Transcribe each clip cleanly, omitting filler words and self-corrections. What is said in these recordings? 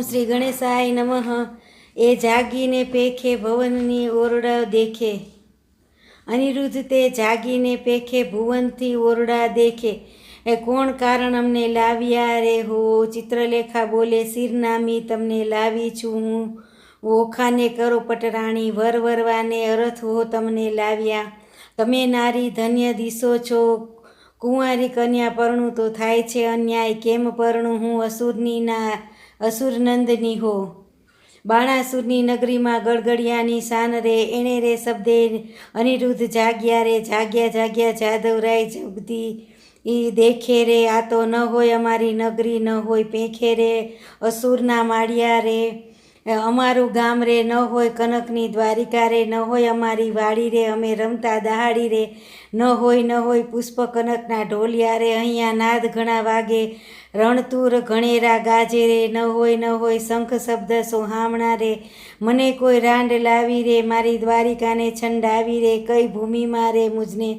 શ્રી ગણેશાય નમઃ. એ જાગીને પેખે ભવનની ઓરડા દેખે. અનિરુદ્ધ તે જાગીને પેખે ભુવનથી ઓરડા દેખે. એ કોણ કારણ અમને લાવ્યા રે હો. ચિત્રલેખા બોલે શિરનામી તમને લાવી છું હું. ઓખાને કરો પટરાણી વર વરવાને અરથ હો તમને લાવ્યા. તમે નારી ધન્ય દિશો છો. કુંવારી કન્યા પરણું તો થાય છે અન્યાય. કેમ પરણું હું અસુરનંદની હો. બાણાસુરની નગરીમાં ગળગડિયાની શાન રે. એણે રે શબ્દે અનિરુદ્ધ જાગ્યા રે. જાગ્યા જાદવરાય જગદી દેખે રે. આ તો ન હોય અમારી નગરી, ન હોય પેખે રે અસુરના માળિયા રે. અમારું ગામ રે, ન હોય કનકની દ્વારિકા રે. ન હોય અમારી વાડી રે, અમે રમતા દહાડી રે. ન હોય પુષ્પ કનકના ઢોલિયા રે. અહીંયા નાદ ઘણા વાગે, રણતુર ઘણેરા ગાજે રે. ન હોય શંખ શબ્દ સોહામણા રે. મને કોઈ રાંડ લાવી રે, મારી દ્વારિકાને છંડાવી રે. કઈ ભૂમિમાં રે મુજને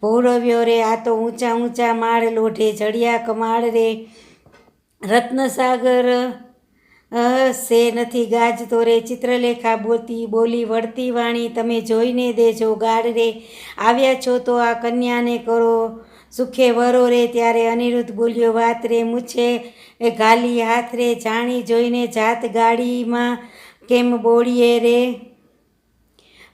ભોળવ્યો રે. આ તો ઊંચા માળ લોઢે જડિયા કમાળ રે. રત્નસાગર સે નથી ગાજતો રે. ચિત્રલેખા બોલી વળતી વાણી તમે જોઈને દેજો ગાડ રે. આવ્યા છો તો આ કન્યાને કરો સુખે વરો રે. ત્યારે અનિરુદ્ધ બોલ્યો વાત રે. મૂછે ગાલી હાથ રે. જાણી જોઈને જાત ગાડીમાં કેમ બોળીએ રે.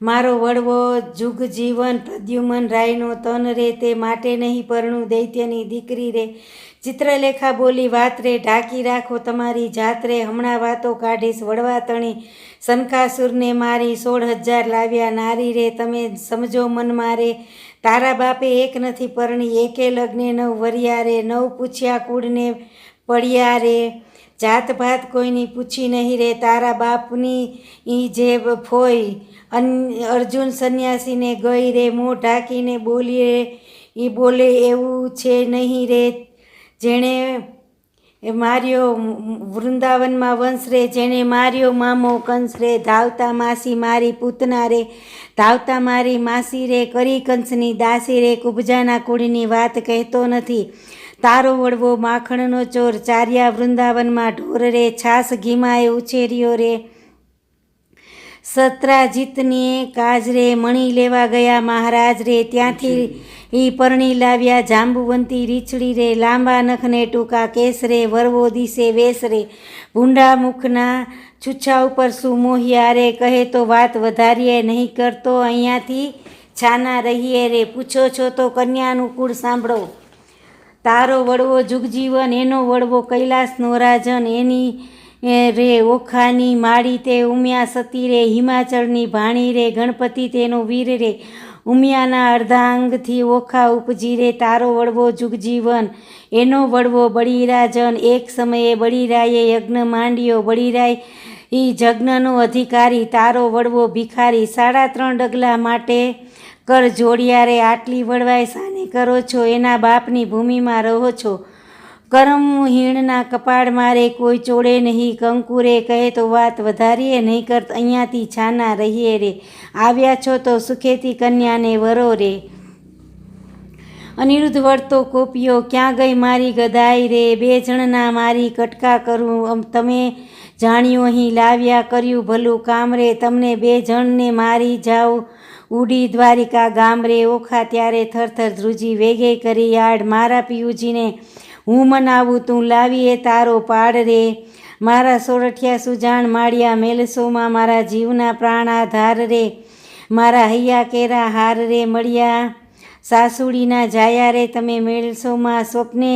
મારો વડવો જુગ જીવન પ્રદ્યુમન રાયનો તન રે. તે માટે નહીં પરણું દૈત્યની દીકરી રે. ચિત્રલેખા બોલી વાત રે. ઢાંકી રાખો તમારી જાત રે. હમણાં વાતો કાઢીશ વડવા તણી. શનકાસુરને મારી 16,000 લાવ્યા નારી રે. તમે સમજો મન મારે. તારા બાપે એક નથી પરણી, એકે લગ્ને 9 વર્યા રે. 9 પૂછ્યા કુળને પડ્યા રે. જાત ભાત કોઈની પૂછી નહીં રે. તારા બાપની ઈ જે ફોઈ અર્જુન સંન્યાસીને ગઈ રે. મોં ઢાંકીને બોલી રે. ઈ બોલે એવું છે નહીં રે. જેણે માર્યો વૃંદાવનમાં વંશ રે. જેણે માર્યો મામો કંસ રે. ધાવતા માસી મારી પૂતના રે. ધાવતા મારી માસી રે. કરી કંસની દાસી રે. કુબજાના કુળની વાત કહેતો નથી. તારો વડવો માખણનો ચોર. ચાર્યા વૃંદાવનમાં ઢોર રે. છાસ ઘીમાં એ ઉછેર્યો રે. સત્રાજીતની કાજ રે. મણી લેવા ગયા મહારાજ રે. ત્યાંથી ઈ પરણી લાવ્યા જાંબુવંતી રીછડી રે. લાંબા નખને ટૂંકા કેસ રે. વરવો દિશે વેસ રે. ભૂંડા મુખના છુચ્છા ઉપર શું મોહિયા રે. કહે તો વાત વધારીએ, નહીં કરતો અહીંયાથી છાના રહીએ રે. પૂછો છો તો કન્યાનું કુળ સાંભળો. તારો વડવો જુગજીવન, એનો વડવો કૈલાસનો રાજન. એની રે ઓખાની માળી તે ઉમિયા સતી રે. હિમાચળની ભાણી રે. ગણપતિ તેનો વીર રે. ઉમિયાના અર્ધાંગથી ઓખા ઉપજી રે. તારો વડવો જુગજીવન, એનો વડવો બળીરાજન. એક સમયે બળીરાયે યજ્ઞ માંડ્યો. બળીરાય ઈ જજ્ઞનો અધિકારી. તારો વડવો ભિખારી. 3.5 ડગલા માટે કર જોડિયા રે. આટલી વડવાઈ સાને કરો છો? એના બાપની ભૂમિમાં રહો છો. કર્મહીણના કપાળ મારે કોઈ ચોડે નહીં કંકુરે. કહે તો વાત વધારીએ, નહીં કરત અહીંયાથી છાના રહીએ રે. આવ્યા છો તો સુખેથી કન્યાને વરો રે. અનિરુદ્ધ વળતો કોપિયો. ક્યાં ગઈ મારી ગદાઈ રે. 2 જણના મારી કટકા કરું. તમે જાણ્યું અહીં લાવ્યા કર્યું ભલું કામ રે. તમને 2 જણને મારી જાઓ ઉડી દ્વારિકા ગામ રે. ઓખા ત્યારે થરથર ધ્રુજી વેગે કરી આડ. મારા પિયુજીને હું મનાવું તું લાવીએ તારો પાડ રે. મારા સોરઠિયા સુજાણ માળિયા મેલસોમાં મારા જીવના પ્રાણ આધાર રે. મારા હૈયા કેરા હાર રે મળ્યા સાસુડીના જાયા રે. તમે મેલસોમાં સ્વપ્ને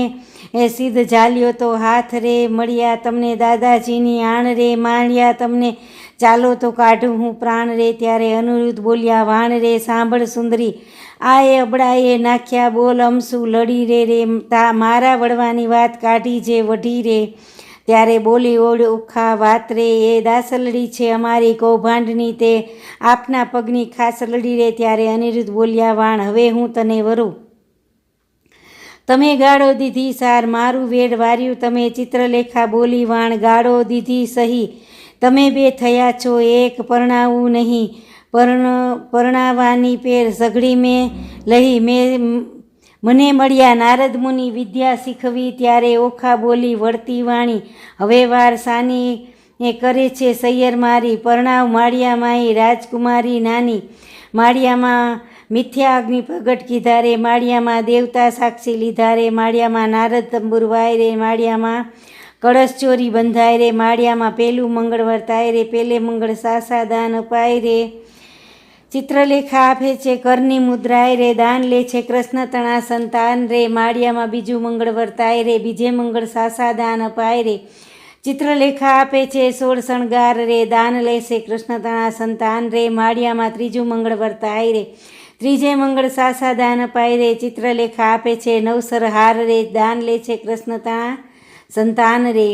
સિદ્ધ ઝાલ્યો તો હાથ રે. મળ્યા તમને દાદાજીની આણ રે. માળ્યા તમને ચાલો તો કાઢું હું પ્રાણ રે. ત્યારે અનિરુદ્ધ બોલ્યા વાણ રે. સાંભળ સુંદરી, આએ અબડાએ નાખ્યા બોલ અમસુ લડી રે. મારા વડવાની વાત કાઢી જે વઢી રે. ત્યારે બોલી ઓખા વાત રે. એ દાસલડી છે અમારી કૌભાંડની. તે આપના પગની ખાસ લડી રે. ત્યારે અનિરુદ્ધ બોલ્યા વાણ હવે હું તને વરું. તમે ગાળો દીધી સાર મારું વેડ વાર્યું તમે. ચિત્રલેખા બોલી વાણ ગાળો દીધી સહી. તમે 2 થયા છો એક. પરણાવું નહીં પરણાવાની પેર સઘળી મેં લઈ. મને મળ્યા નારદ મુનિ વિદ્યા શીખવી. ત્યારે ઓખા બોલી વળતી વાણી હવે વાર સાની એ કરે છે સૈયર મારી, પરણાવ માળિયામાં રાજકુમારી નાની. માળિયામાં મિથ્યા અગ્નિ પ્રગટ કીધા રે, માળિયામાં દેવતા સાક્ષી લીધા રે, માળિયામાં નારદ તંબુર વાય રે, માળિયામાં કળશ ચોરી બંધાય રે, માળિયામાં પેલું મંગળ વર્તાય રે, પેલે મંગળ સાસા દાન અપાય રે. ચિત્રલેખા આપે છે કરની મુદ્રાય રે, દાન લે છે કૃષ્ણ તણા સંતાન રે, માળિયામાં બીજું મંગળ વર્તાય રે, બીજે મંગળ સાસા દાન અપાય રે. ચિત્રલેખા આપે છે 16 શણગાર રે, દાન લેશે કૃષ્ણ તણા સંતાન રે, માળિયામાં ત્રીજું મંગળ વર્તાય રે, ત્રીજે મંગળ સાસા દાન અપાય રે. ચિત્રલેખા આપે છે 9 હાર રે, દાન લે છે કૃષ્ણ તણા સંતાન રે,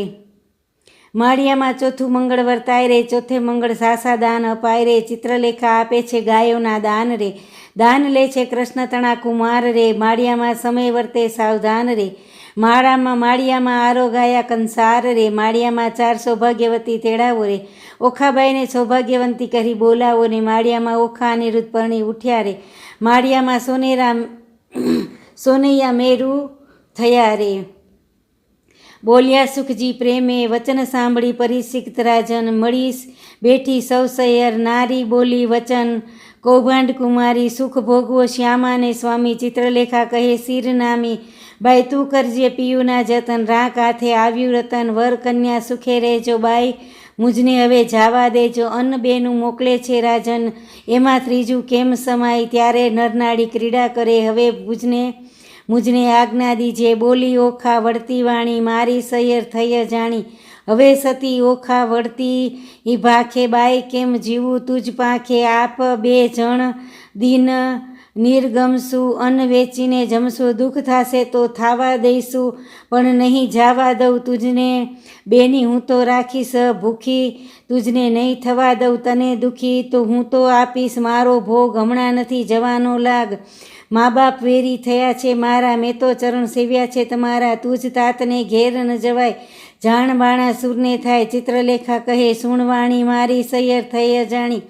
માળિયામાં ચોથું મંગળ વર્તાય રે, ચોથે મંગળ સાસા દાન અપાય રે. ચિત્રલેખા આપે છે ગાયોના દાન રે, દાન લે છે કૃષ્ણ તણા કુમાર રે, માળિયામાં સમય વર્તે સાવધાન રે, માળિયામાં આરો ગાયા કંસાર રે, માળિયામાં 4 સૌભાગ્યવતી તેડાવો રે, ઓખાબાઈને સૌભાગ્યવંતી કરી બોલાવો ને, માળિયામાં ઓખા અનિરુદ્ધ પરણી ઉઠ્યા રે, માળિયામાં સોનૈયા મેરુ થયા રે. બોલ્યા સુખજી પ્રેમે વચન સાંભળી પરીક્ષિત રાજન, મળીશ બેઠી સૌ સૈયર નારી બોલી વચન, કૌભાંડ કુમારી સુખ ભોગવો શ્યામાને સ્વામી. ચિત્રલેખા કહે શિર નામી, બાઈ તું કરજે પિયુના જતન, રાખ હાથે આવ્યું રતન, વર કન્યા સુખે રહેજો બાઈ, મુજને હવે જાવા દેજો. અન્ન બેનું મોકલે છે રાજન, એમાં ત્રીજું કેમ સમાય, ત્યારે નરનાળી ક્રીડા કરે, હવે મુજને આજ્ઞા દીજે. બોલી ઓખા વળતી વાણી, મારી સૈયર થઈ જાણી, હવે સતી ઓખા વળતી ભાખે, બાઈ કેમ જીવું તુજ પાંખે, આપ 2 જણ દિન નિર્ગમશું, અન્ન વેચીને જમશું, દુઃખ થશે તો થાવા દઈશું, પણ નહીં જાવા દઉં તુજને બેની, હું તો રાખીશ ભૂખી, તુજને નહીં થવા દઉં તને દુઃખી, તો હું તો આપીશ મારો ભોગ, હમણાં નથી જવાનો લાગ, મા બાપ વેરી થયા છે મારા, મેં તો ચરણ સેવ્યા છે તમારા, તુજ તાતને ઘેર ન જવાય, જાણ બાણા સુરને થાય. ચિત્રલેખા કહે સુણવાણી, મારી સૈયર થઈ જાણી,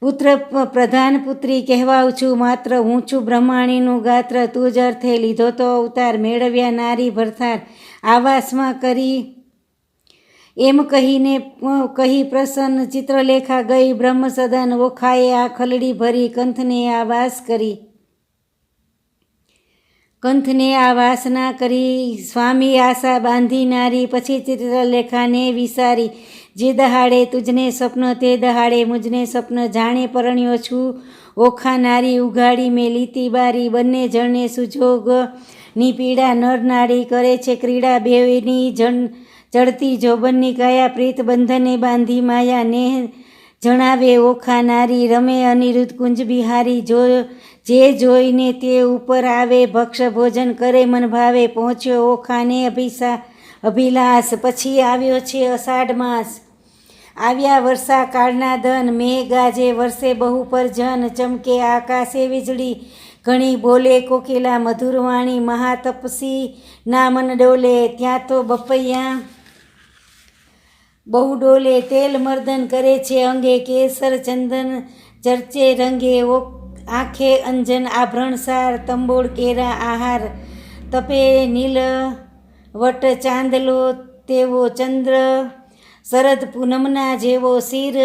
પુત્ર પ્રધાન પુત્રી કહેવાઉં છું માત્ર, હું છું બ્રહ્માણીનું ગાત્ર, તું જ અર્થે લીધો તો અવતાર, મેળવ્યા નારી ભરથાર, આવાસમાં કરી એમ કહી પ્રસન્ન. ચિત્રલેખા ગઈ બ્રહ્મ સદન, ઓખાએ આ ખલડી ભરી, કંથને આ વાસના કરી, સ્વામી આશા બાંધી નારી. પછી ચિત્રલેખાને વિસારી, જે દહાડે તુજને સ્વપ્ન તે દહાડે મુજને સ્વપ્ન, જાણે પરણ્યો છું ઓખા નારી, ઉઘાડી મેં લીતી બારી, બંને જણને સુજોગની પીડા, નર નારી કરે છે ક્રીડા, બેની ચડતી જોબનની કાયા, પ્રીત બંધને બાંધી માયા, ને જણાવે ઓખા નારી, રમે અનિરુદ્ધ કુંજ બિહારી, જે જોઈને તે ઉપર આવે, ભક્ષ ભોજન કરે મન ભાવે, પહોંચ્યો ઓખાને અભિલાષ. પછી આવ્યો છે અષાઢ માસ, આવ્યા વર્ષા કાળના ધન, મેઘ ગાજે વરસે બહુ પરજન, ચમકે આકાશે વીજળી ઘણી, બોલે કોકિલા મધુર વાણી, મહાતપસી ના મન ડોલે, ત્યાં તો બપૈયા બહુ ડોલે, તેલ મર્દન કરે છે અંગે, કેસર ચંદન ચર્ચે રંગે, આંખે અંજન આભરણ સાર, તંબોળ કેરા આહાર, તપે નીલ વટ ચાંદલો તેવો ચંદ્ર, શરદ પૂનમના જેવો શિર,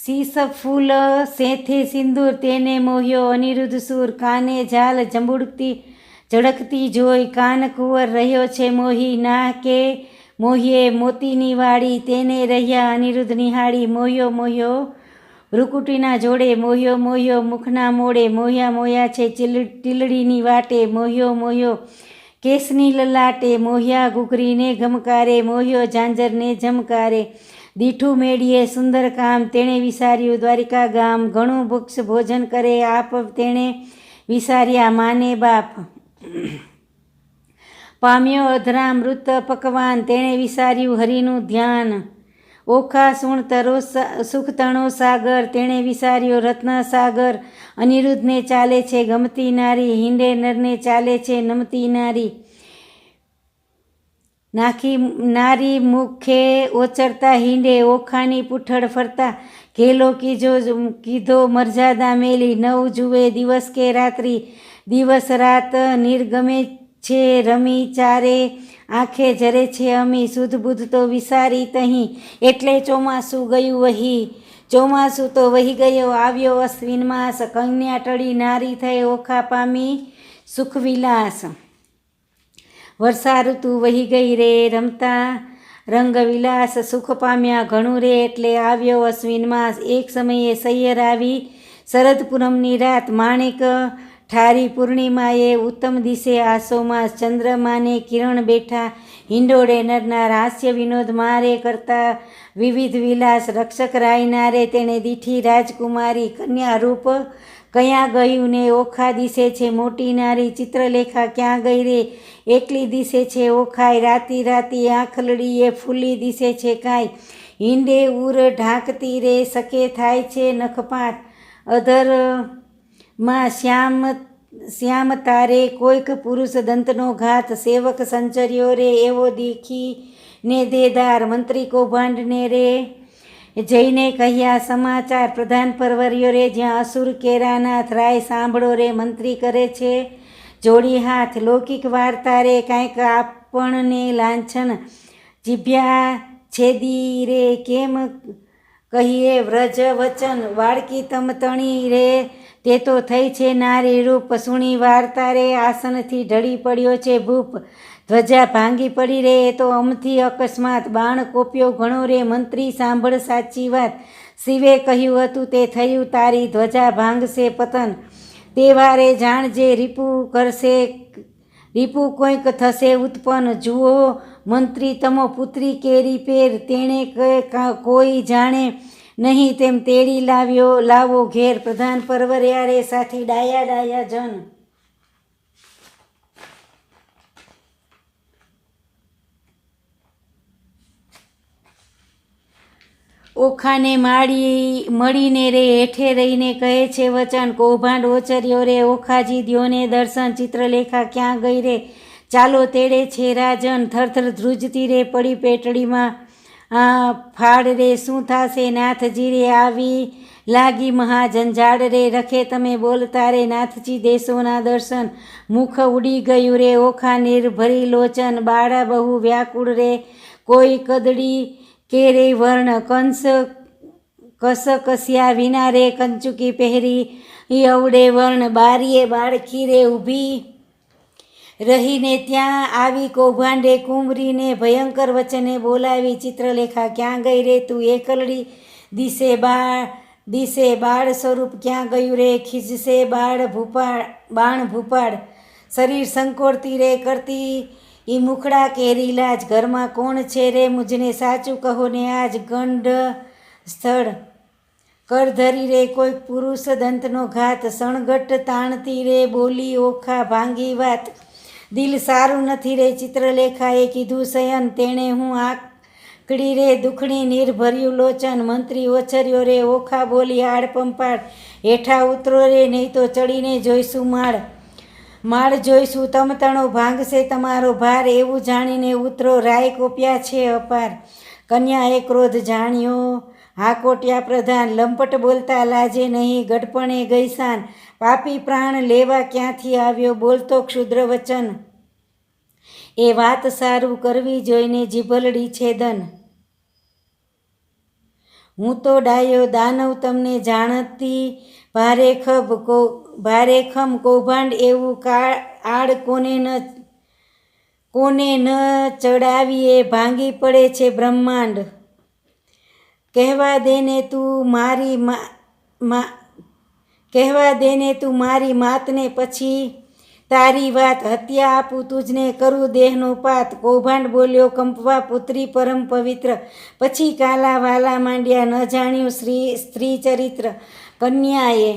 શીશ ફૂલ સેથે સિંદૂર, તેને મોહ્યો અનિરુદ્ધ સૂર, કાને ઝાલ ઝળકતી જોઈ, કાન કુંવર રહ્યો છે મોહી, ના કે મોહ્યે મોતીની વાડી, તેને રહ્યા અનિરુદ્ધ નિહાળી, મોહ્યો ભ્રુકુટીના જોડે, મોહ્યો મુખના મોડે, મોહ્યા છે ટીલડીની વાટે, મોહ્યો કેસની લલાટે, મોહ્યા ઘૂઘરીને ગમકારે, મોહ્યો ઝાંઝરને ઝમકારે, દીઠું મેળીએ સુંદર કામ, તેણે વિસાર્યું દ્વારિકા ગામ, ઘણું ભક્ષ ભોજન કરે આપ, તેણે વિસાર્યા માને બાપ, પામ્યો અધરામૃત પકવાન, તેણે વિસાર્યું હરિનું ધ્યાન, ઓખા સુખ તણો સાગર, તેણે વિસાર્યો રત્ન સાગર, અનિરુદ્ધને ચાલે છે ગમતી નારી, હિંડે નરને ચાલે છે નમતી નારી, નારી મુખે ઓચરતા હિંડે, ઓખાની પૂંઠળ ફરતા, ઘેલો કીધો મર્યાદા મેલી, 9 જુએ દિવસ કે રાત્રિ, દિવસ રાત નિર્ગમે છે રમી ચારે, આંખે જરે છે અમી, સુધ બુધ તો વિસારી તહીં, એટલે ચોમાસું ગયું વહી. ચોમાસું તો વહી ગયો, આવ્યો અશ્વિન માસ, કન્યા ટળી નારી થઈ, ઓખા પામી સુખ વિલાસ. વર્ષા ઋતુ વહી ગઈ રે, રમતા રંગ વિલાસ, સુખ પામ્યા ઘણું રે, એટલે આવ્યો અશ્વિન માસ. એક સમયે સૈયર આવી, શરદ પૂનમની રાત, માણેક ઠારી પૂર્ણિમાએ, ઉત્તમ દિશે આસો માસ. ચંદ્રમાને કિરણ બેઠા, હિંડોળે નરનાર, હાસ્ય વિનોદ મારે કરતા વિવિધ વિલાસ. રક્ષક રાયનારે તેણે દીઠી રાજકુમારી, કન્યા રૂપ કયાં ગયું ને, ઓખા દિશે છે મોટી નારી. ચિત્રલેખા ક્યાં ગઈ રે, એકલી દિશે છે ઓખાય, રાતી રાતી આંખલડીએ ફૂલી દિશે છે કાંઈ. હિંડે ઉર ઢાંકતી રે, સકે થાય છે નખપાત, અધરમાં શ્યામ તારે કોઈક પુરુષ દંતનો ઘાત. સેવક સંચર્યો રે, એવો દીખીને દેદાર, મંત્રી કૌભાંડને રે જઈને કહ્યા સમાચાર. પ્રધાન પરવર્યો રે, જ્યાં અસુર કેરાનાથ, રાય સાંભળો રે, મંત્રી કરે છે જોડી હાથ. લૌકિક વાર્તા રે, કાંઈક આપણને લાંછન, જીભ્યા છેદી રે, કેમ કહીએ વ્રજ વચન. વાળકી તમતણી રે, તે તો થઈ છે નારી રૂપ, સુણી વાર્તા રે, આસનથી ઢળી પડ્યો છે ભૂપ. ધ્વજા ભાંગી પડી રે, એ તો અમથી અકસ્માત, બાણ કોપ્યો ઘણો રે, મંત્રી સાંભળ સાચી વાત. શિવે કહ્યું હતું તે થયું, તારી ધ્વજા ભાંગશે પતન. તે વારે જાણજે રીપુ કોઈક થશે ઉત્પન્ન. જુઓ મંત્રી તમો પુત્રી કેરી પેર, તેણે કોઈ જાણે નહીં તેમ તેડી લાવો ઘેર. પ્રધાન પરવર્યા રે, સાથી ડાયા ડાયા જન. ઓખાને મળીને રે, હેઠે રહીને કહે છે વચન. કૌભાંડ ઓચર્યો રે, ઓખાજી દ્યોને દર્શન. ચિત્રલેખા ક્યાં ગઈ રે, ચાલો તેડે છે રાજન. થરથર ધ્રુજતી રે, પડી પેટડીમાં ફાડ રે, શું થાશે નાથજી રે, આવી લાગી મહાજંજાળ રે. રખે તમે બોલતા રે, નાથજી દેશોના દર્શન. મુખ ઉડી ગયું રે, ઓખા નિર્ભરી લોચન. બાળા બહુ વ્યાકુળ રે, કોઈ કદડી કેરે વર્ણ. કસ કસ્યા વિના રે, કંચુકી પહેરી અવડે વર્ણ. બારીએ બાળકી રે ઊભી રહીને, ત્યાં આવી કૌભાંડે કુંવરીને, ભયંકર વચને બોલાવી. ચિત્રલેખા ક્યાં ગઈ રે, તું એકલડી દિશે બાળ સ્વરૂપ ક્યાં ગયું રે, ખીજશે બાણ ભૂપાડ. શરીર સંકોરતી રે, કરતી ઈ મુખડા કેરી લાજ. ઘરમાં કોણ છે રે, મુજને સાચું કહો ને આજ. ગંડ સ્થળ કર ધરી રે, કોઈક પુરુષ દંતનો ઘાત. સણગટ તાણતી રે, બોલી ઓખા ભાંગી વાત. દિલ સારું નથી રે, ચિત્રલેખાએ કીધું શયન. તેણે હું આકડી રે, દુખણી નિર્ભર્યું લોચન. મંત્રી ઓછર્યો રે, ઓખા બોલી આડ પંપાડ. હેઠા ઉતરો રે, નહીં તો ચડીને જોઈશું માળ જોઈશું. તમતણો ભાંગશે તમારો ભાર, એવું જાણીને ઉતરો, રાય કોપ્યા છે અપાર. કન્યાએ ક્રોધ જાણ્યો, હાકોટ્યા પ્રધાન. લંપટ બોલતા લાજે નહીં, ગઢપણે ગઈસાન. પાપી પ્રાણ લેવા ક્યાંથી આવ્યો, બોલતો ક્ષુદ્ર વચન. એ વાત સારું કરવી જોઈને જીભલડી છેદન. હું તો ડાયો દાનવ તમને જાણતી, ભારે ખમ કૌભાંડ એવું આડ કોને ન ચડાવીએ, ભાંગી પડે છે બ્રહ્માંડ. કહેવા દેને તું મારી માતને, પછી તારી વાત. હત્યા આપું તુજને, કરું દેહનો પાત. કૌભાંડ બોલ્યો કંપવા, પુત્રી પરમ પવિત્ર. પછી કાલા વાલા માંડ્યા, ન જાણ્યું સ્ત્રી ચરિત્ર. કન્યાએ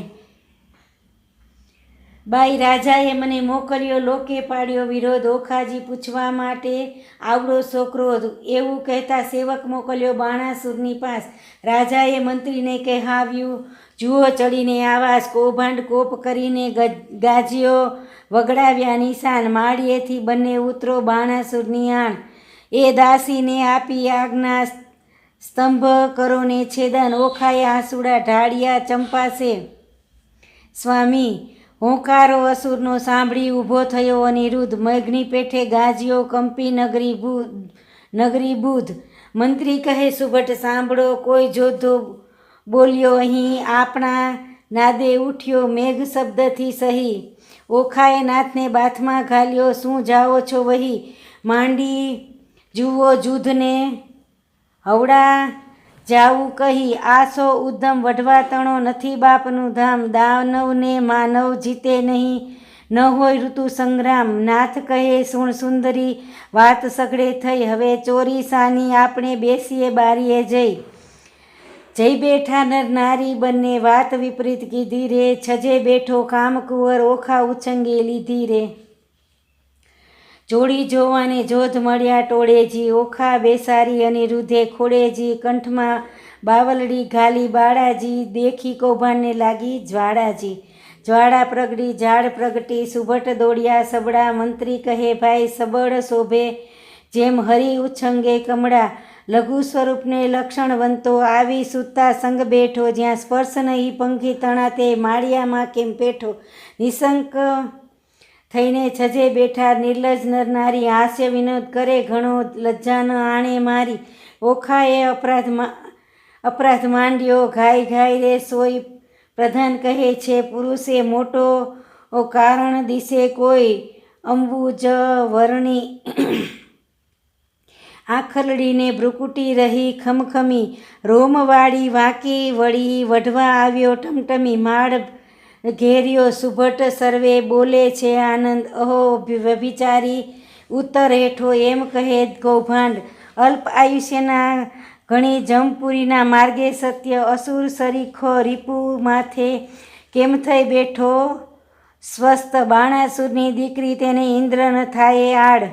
બાઈ, રાજાએ મને મોકલ્યો, લોકે પાડ્યો વિરોધ. ઓખાજી પૂછવા માટે આવડો સો ક્રોધ. એવું કહેતા સેવક મોકલ્યો બાણાસુરની પાસ. રાજાએ મંત્રીને કહેવાયું, જુઓ ચડીને આવાસ. કૌભાંડ કોપ કરીને ગાજ્યો, વગડાવ્યા નિશાન. માળિયેથી બંને ઉતરો, બાણાસુરની આણ. એ દાસીને આપી આજ્ઞા, સ્તંભ કરો ને છેદન. ઓખાએ આંસુડા ઢાળ્યા, ચંપાસે સ્વામી હોંકારો અસુરનો સાંભળી ઊભો થયો અનિરુદ્ધ, મેઘની પેઠે ગાજ્યો કંપી નગરી બુધ. મંત્રી કહે સુભટ સાંભળો, કોઈ જોધો બોલ્યો અહીં, આપણા નાદે ઉઠ્યો મેઘ શબ્દથી સહી. ઓખાએ નાથને બાથમાં ઘાલ્યો, શું જાઓ છો વહી, માંડી જુઓ જૂધને હવડા જાવું કહી. આસો ઉદ્ધમ વઢવા તણો નથી બાપનું ધામ, દાનવને માનવ જીતે નહીં, ન હોય ઋતુ સંગ્રામ. નાથ કહે સુણ સુંદરી વાત સઘળે થઈ, હવે ચોરી સાની આપણે બેસીએ બારીએ જઈ. જઈ બેઠા નર નારી બંને વાત વિપરીત કીધી રે, છજે બેઠો કામકુંવર ઓખા ઉછંગે લીધી રે. જોડી જોવાને જોધ મળ્યા ટોળેજી, ઓખા બેસારી અનિરુદ્ધે ખોડેજી. કંઠમાં બાવલડી ઘાલી બાળાજી, દેખી કૌભાંડને લાગી જ્વાળાજી. જ્વાળા પ્રગટી ઝાડ પ્રગટી, સુભટ દોડ્યા સબડા. મંત્રી કહે ભાઈ સબળ શોભે જેમ હરી ઉછંગે કમળા. લઘુ સ્વરૂપને લક્ષણવંતો આવી સૂતા સંગ બેઠો, જ્યાં સ્પર્શ નહીં પંખી તણા તે માળિયામાં કેમ પેઠો. નિશંક થઈને છજે બેઠા નિર્લજ નરનારી, હાસ્ય વિનોદ કરે ઘણો લજ્જા ન આણે મારી. ઓખાએ અપરાધ માંડ્યો ઘાય ઘાય રે સોઈ, પ્રધાન કહે છે પુરુષે મોટો કારણ દિશે કોઈ, અંબુજ વર્ણી આખલડીને ભ્રુકુટી રહી ખમખમી. રોમવાળી વાંકી વળી વઢવા આવ્યો ટમટમી, માળ ઘેર્યો સુભટ સર્વે બોલે છે આનંદ. અહો વ્યભિચારી ઉત્તર હેઠો એમ કહે કૌભાંડ, અલ્પ આયુષ્યના ઘણી જમપુરીના માર્ગે સત્ય. અસુર સરીખો રીપુ માથે કેમ થઈ બેઠો સ્વસ્થ, બાણાસુરની દીકરી તેને ઇન્દ્ર ન થાય આડ.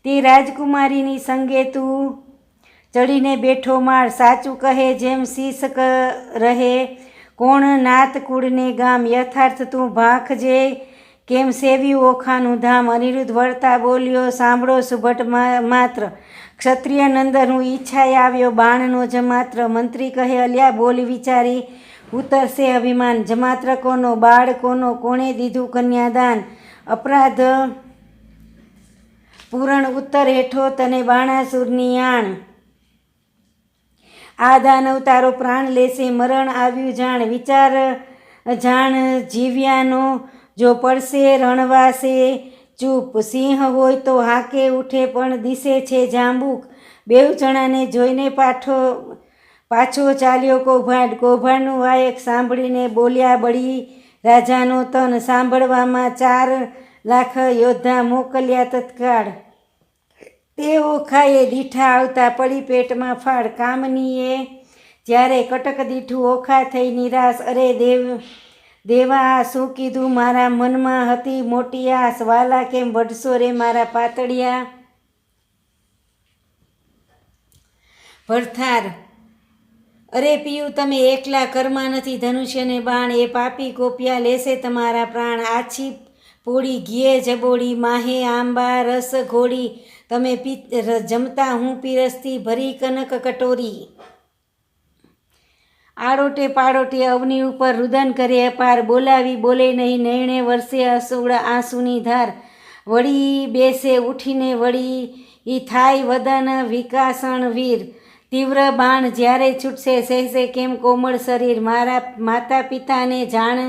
તે રાજકુમારીની સંગે તું ચડીને બેઠો માળ, સાચું કહે જેમ શીશ રહે કોણ નાત કુળને ગામ. યથાર્થ તું ભાખજે કેમ સેવ્યું ઓખાનું ધામ. અનિરુદ્ધ વળતા બોલ્યો સાંભળો સુભટ માત્ર, ક્ષત્રિય નંદન હું ઈચ્છાએ આવ્યો બાણનો જમાત્ર. મંત્રી કહે અલ્યા બોલ વિચારી ઉતરશે અભિમાન, જમાત્ર કોનો બાળ કોનો, કોણે દીધું કન્યાદાન. અપરાધ પૂરણ ઉત્તર હેઠો તને બાણાસુરની આણ, આ દાનવ તારો પ્રાણ લેશે મરણ આવ્યું જાણ. વિચાર જાણ જીવ્યાનો જો પડશે રણવાસે ચૂપ, સિંહ હોય તો હાકે ઉઠે પણ દિશે છે જાંબુક. બેઉ જણાને જોઈને પાછો ચાલ્યો કૌભાંડ, કૌભાંડનું વાયક સાંભળીને બોલ્યા બળી રાજાનો તન. સાંભળવામાં 4 લાખ યોદ્ધા મોકલ્યા તત્કાળ, તે ઓખાએ દીઠા આવતા પડી પેટમાં ફાળ. કામનીએ જ્યારે કટક દીઠું ઓખા થઈ નિરાશ, અરે દેવા આ શું કીધું મારા મનમાં હતી મોટી આસ. વાલા કેમ વઢશો રે મારા પાતળિયા ભરથાર. અરે પિયું તમે એકલા કર્મા નથી ધનુષ્યને બાણ, એ પાપી કોપિયા લેશે તમારા પ્રાણ. આછી પોળી ઘીએ જબોડી, માહે આંબા રસ ઘોડી, તમે જમતા હું પીરસતી ભરી કનક કટોરી. આડોટે પાડોટે અવની ઉપર રુદન કરે અપાર, બોલાવી બોલે નહીં નયણે વરસે અસુડા આંસુની ધાર. વળી બેસે ઉઠીને વળી ઈ થાય વદન વિકાસણ વીર, તીવ્ર બાણ જ્યારે છૂટશે સહેશે કેમ કોમળ શરીર. મારા માતા પિતાને જાણ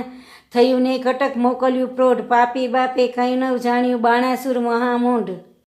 થયું ને કટક મોકલ્યું પ્રોઢ, પાપી બાપે કંઈ ન જાણ્યું બાણાસુર મહામૂંઢ.